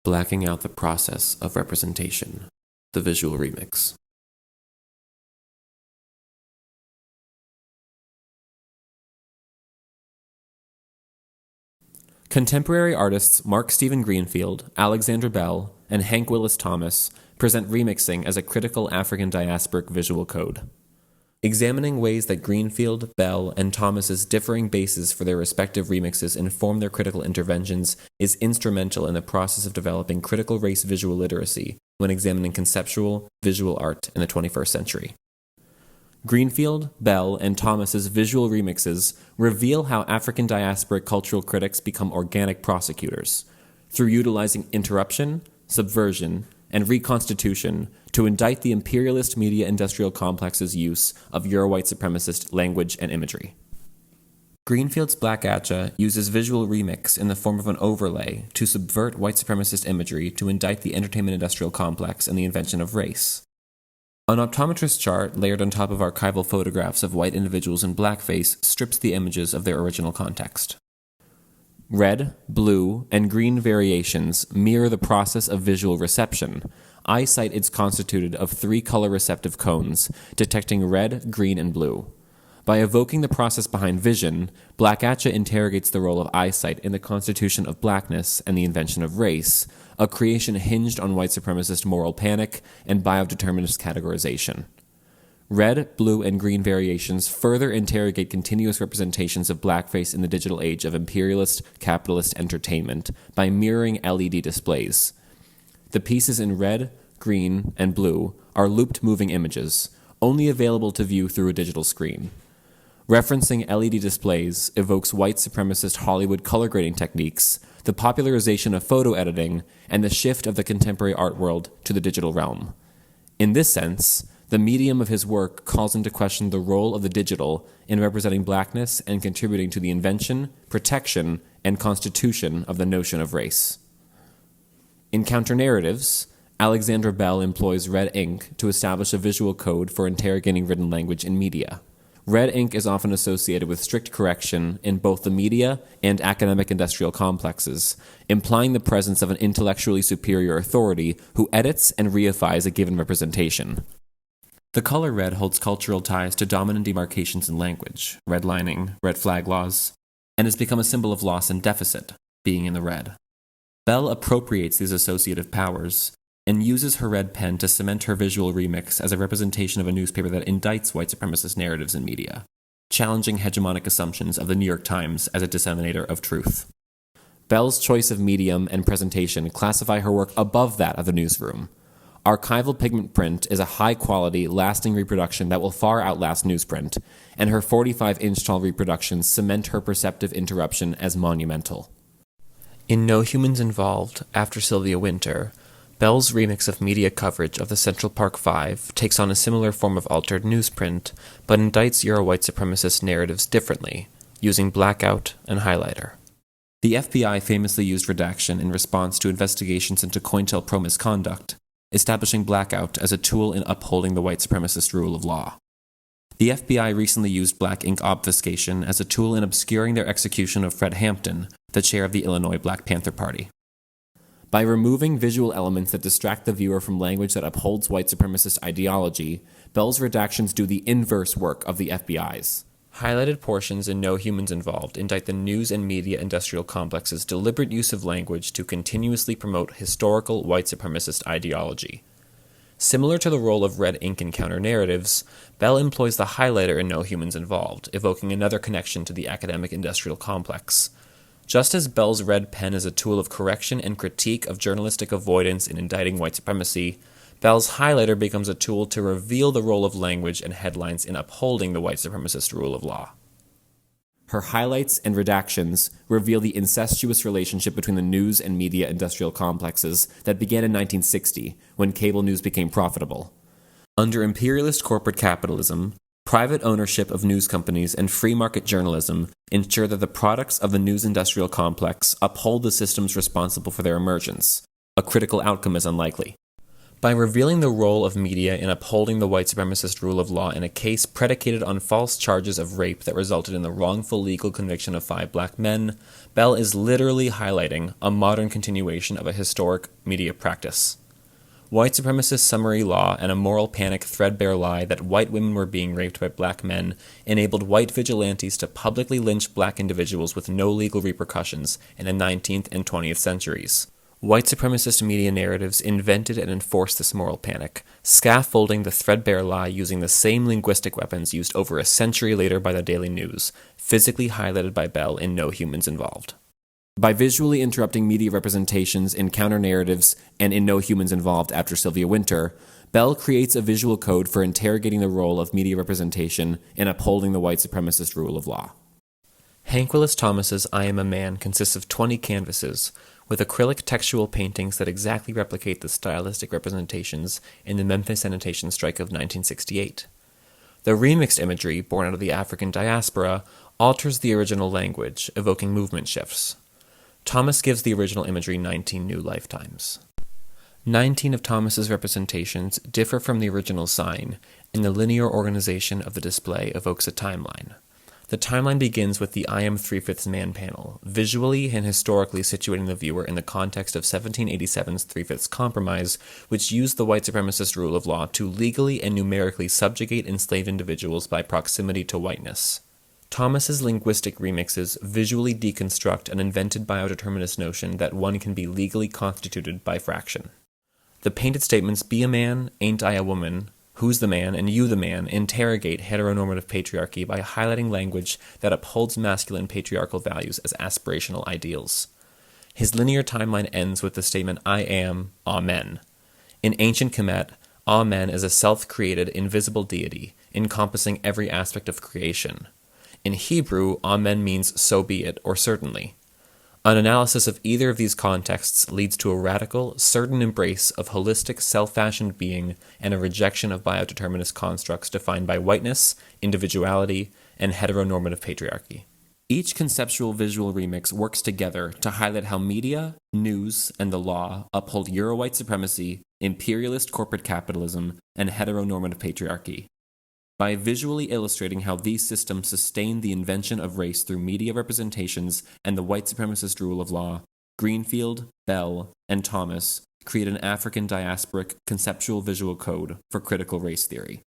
blacking out the process of representation, the visual remix. Contemporary artists Mark Steven Greenfield, Alexandra Bell, and Hank Willis Thomas present remixing as a critical African diasporic visual code. Examining ways that Greenfield, Bell, and Thomas's differing bases for their respective remixes inform their critical interventions is instrumental in the process of developing critical race visual literacy when examining conceptual, visual art in the 21st century. Greenfield, Bell, and Thomas's visual remixes reveal how African diasporic cultural critics become organic prosecutors, through utilizing interruption, subversion, and reconstitution to indict the imperialist media industrial complex's use of Euro-white supremacist language and imagery. Greenfield's Black Atcha uses visual remix in the form of an overlay to subvert white supremacist imagery to indict the entertainment industrial complex and the invention of race. An optometrist chart layered on top of archival photographs of white individuals in blackface strips the images of their original context. Red, blue, and green variations mirror the process of visual reception. Eyesight is constituted of 3 color receptive cones, detecting red, green, and blue. By evoking the process behind vision, Black Atcha interrogates the role of eyesight in the constitution of blackness and the invention of race, a creation hinged on white supremacist moral panic and biodeterminist categorization. Red, blue, and green variations further interrogate continuous representations of blackface in the digital age of imperialist, capitalist entertainment by mirroring LED displays. The pieces in red, green, and blue are looped moving images, only available to view through a digital screen. Referencing LED displays evokes white supremacist Hollywood color grading techniques, the popularization of photo editing, and the shift of the contemporary art world to the digital realm. In this sense, the medium of his work calls into question the role of the digital in representing blackness and contributing to the invention, protection, and constitution of the notion of race. In counter-narratives, Alexandra Bell employs red ink to establish a visual code for interrogating written language in media. Red ink is often associated with strict correction in both the media and academic industrial complexes, implying the presence of an intellectually superior authority who edits and reifies a given representation. The color red holds cultural ties to dominant demarcations in language, redlining, red flag laws, and has become a symbol of loss and deficit, being in the red. Bell appropriates these associative powers and uses her red pen to cement her visual remix as a representation of a newspaper that indicts white supremacist narratives in media, challenging hegemonic assumptions of the New York Times as a disseminator of truth. Bell's choice of medium and presentation classify her work above that of the newsroom. Archival pigment print is a high-quality, lasting reproduction that will far outlast newsprint, and her 45-inch tall reproductions cement her perceptive interruption as monumental. In No Humans Involved, after Sylvia Wynter, Bell's remix of media coverage of the Central Park Five takes on a similar form of altered newsprint, but indicts Euro-white supremacist narratives differently, using blackout and highlighter. The FBI famously used redaction in response to investigations into COINTELPRO misconduct, establishing blackout as a tool in upholding the white supremacist rule of law. The FBI recently used black ink obfuscation as a tool in obscuring their execution of Fred Hampton, the chair of the Illinois Black Panther Party. By removing visual elements that distract the viewer from language that upholds white supremacist ideology, Bell's redactions do the inverse work of the FBI's. Highlighted portions in No Humans Involved indict the news and media industrial complex's deliberate use of language to continuously promote historical white supremacist ideology. Similar to the role of red ink in counter-narratives, Bell employs the highlighter in No Humans Involved, evoking another connection to the academic industrial complex. Just as Bell's red pen is a tool of correction and critique of journalistic avoidance in indicting white supremacy, Bell's highlighter becomes a tool to reveal the role of language and headlines in upholding the white supremacist rule of law. Her highlights and redactions reveal the incestuous relationship between the news and media industrial complexes that began in 1960, when cable news became profitable. Under imperialist corporate capitalism, private ownership of news companies and free market journalism ensure that the products of the news industrial complex uphold the systems responsible for their emergence. A critical outcome is unlikely. By revealing the role of media in upholding the white supremacist rule of law in a case predicated on false charges of rape that resulted in the wrongful legal conviction of 5 black men, Bell is literally highlighting a modern continuation of a historic media practice. White supremacist summary law and a moral panic threadbare lie that white women were being raped by black men enabled white vigilantes to publicly lynch black individuals with no legal repercussions in the 19th and 20th centuries. White supremacist media narratives invented and enforced this moral panic, scaffolding the threadbare lie using the same linguistic weapons used over a century later by the Daily News, physically highlighted by Bell in No Humans Involved. By visually interrupting media representations in counter-narratives and in No Humans Involved after Sylvia Wynter, Bell creates a visual code for interrogating the role of media representation in upholding the white supremacist rule of law. Hank Willis Thomas's I Am a Man consists of 20 canvases, with acrylic textual paintings that exactly replicate the stylistic representations in the Memphis sanitation strike of 1968. The remixed imagery, born out of the African diaspora, alters the original language, evoking movement shifts. Thomas gives the original imagery 19 new lifetimes. 19 of Thomas's representations differ from the original sign, and the linear organization of the display evokes a timeline. The timeline begins with the I Am 3/5 Man panel, visually and historically situating the viewer in the context of 1787's 3/5 Compromise, which used the white supremacist rule of law to legally and numerically subjugate enslaved individuals by proximity to whiteness. Thomas's linguistic remixes visually deconstruct an invented biodeterminist notion that one can be legally constituted by fraction. The painted statements, "Be a man, ain't I a woman," "Who's the man," and "You the man," interrogate heteronormative patriarchy by highlighting language that upholds masculine patriarchal values as aspirational ideals. His linear timeline ends with the statement, "I am, Amen." In ancient Kemet, Amen is a self-created, invisible deity, encompassing every aspect of creation. In Hebrew, Amen means "so be it," or "certainly." An analysis of either of these contexts leads to a radical, certain embrace of holistic, self-fashioned being and a rejection of biodeterminist constructs defined by whiteness, individuality, and heteronormative patriarchy. Each conceptual visual remix works together to highlight how media, news, and the law uphold Euro-white supremacy, imperialist corporate capitalism, and heteronormative patriarchy. By visually illustrating how these systems sustain the invention of race through media representations and the white supremacist rule of law, Greenfield, Bell, and Thomas create an African diasporic conceptual visual code for critical race theory.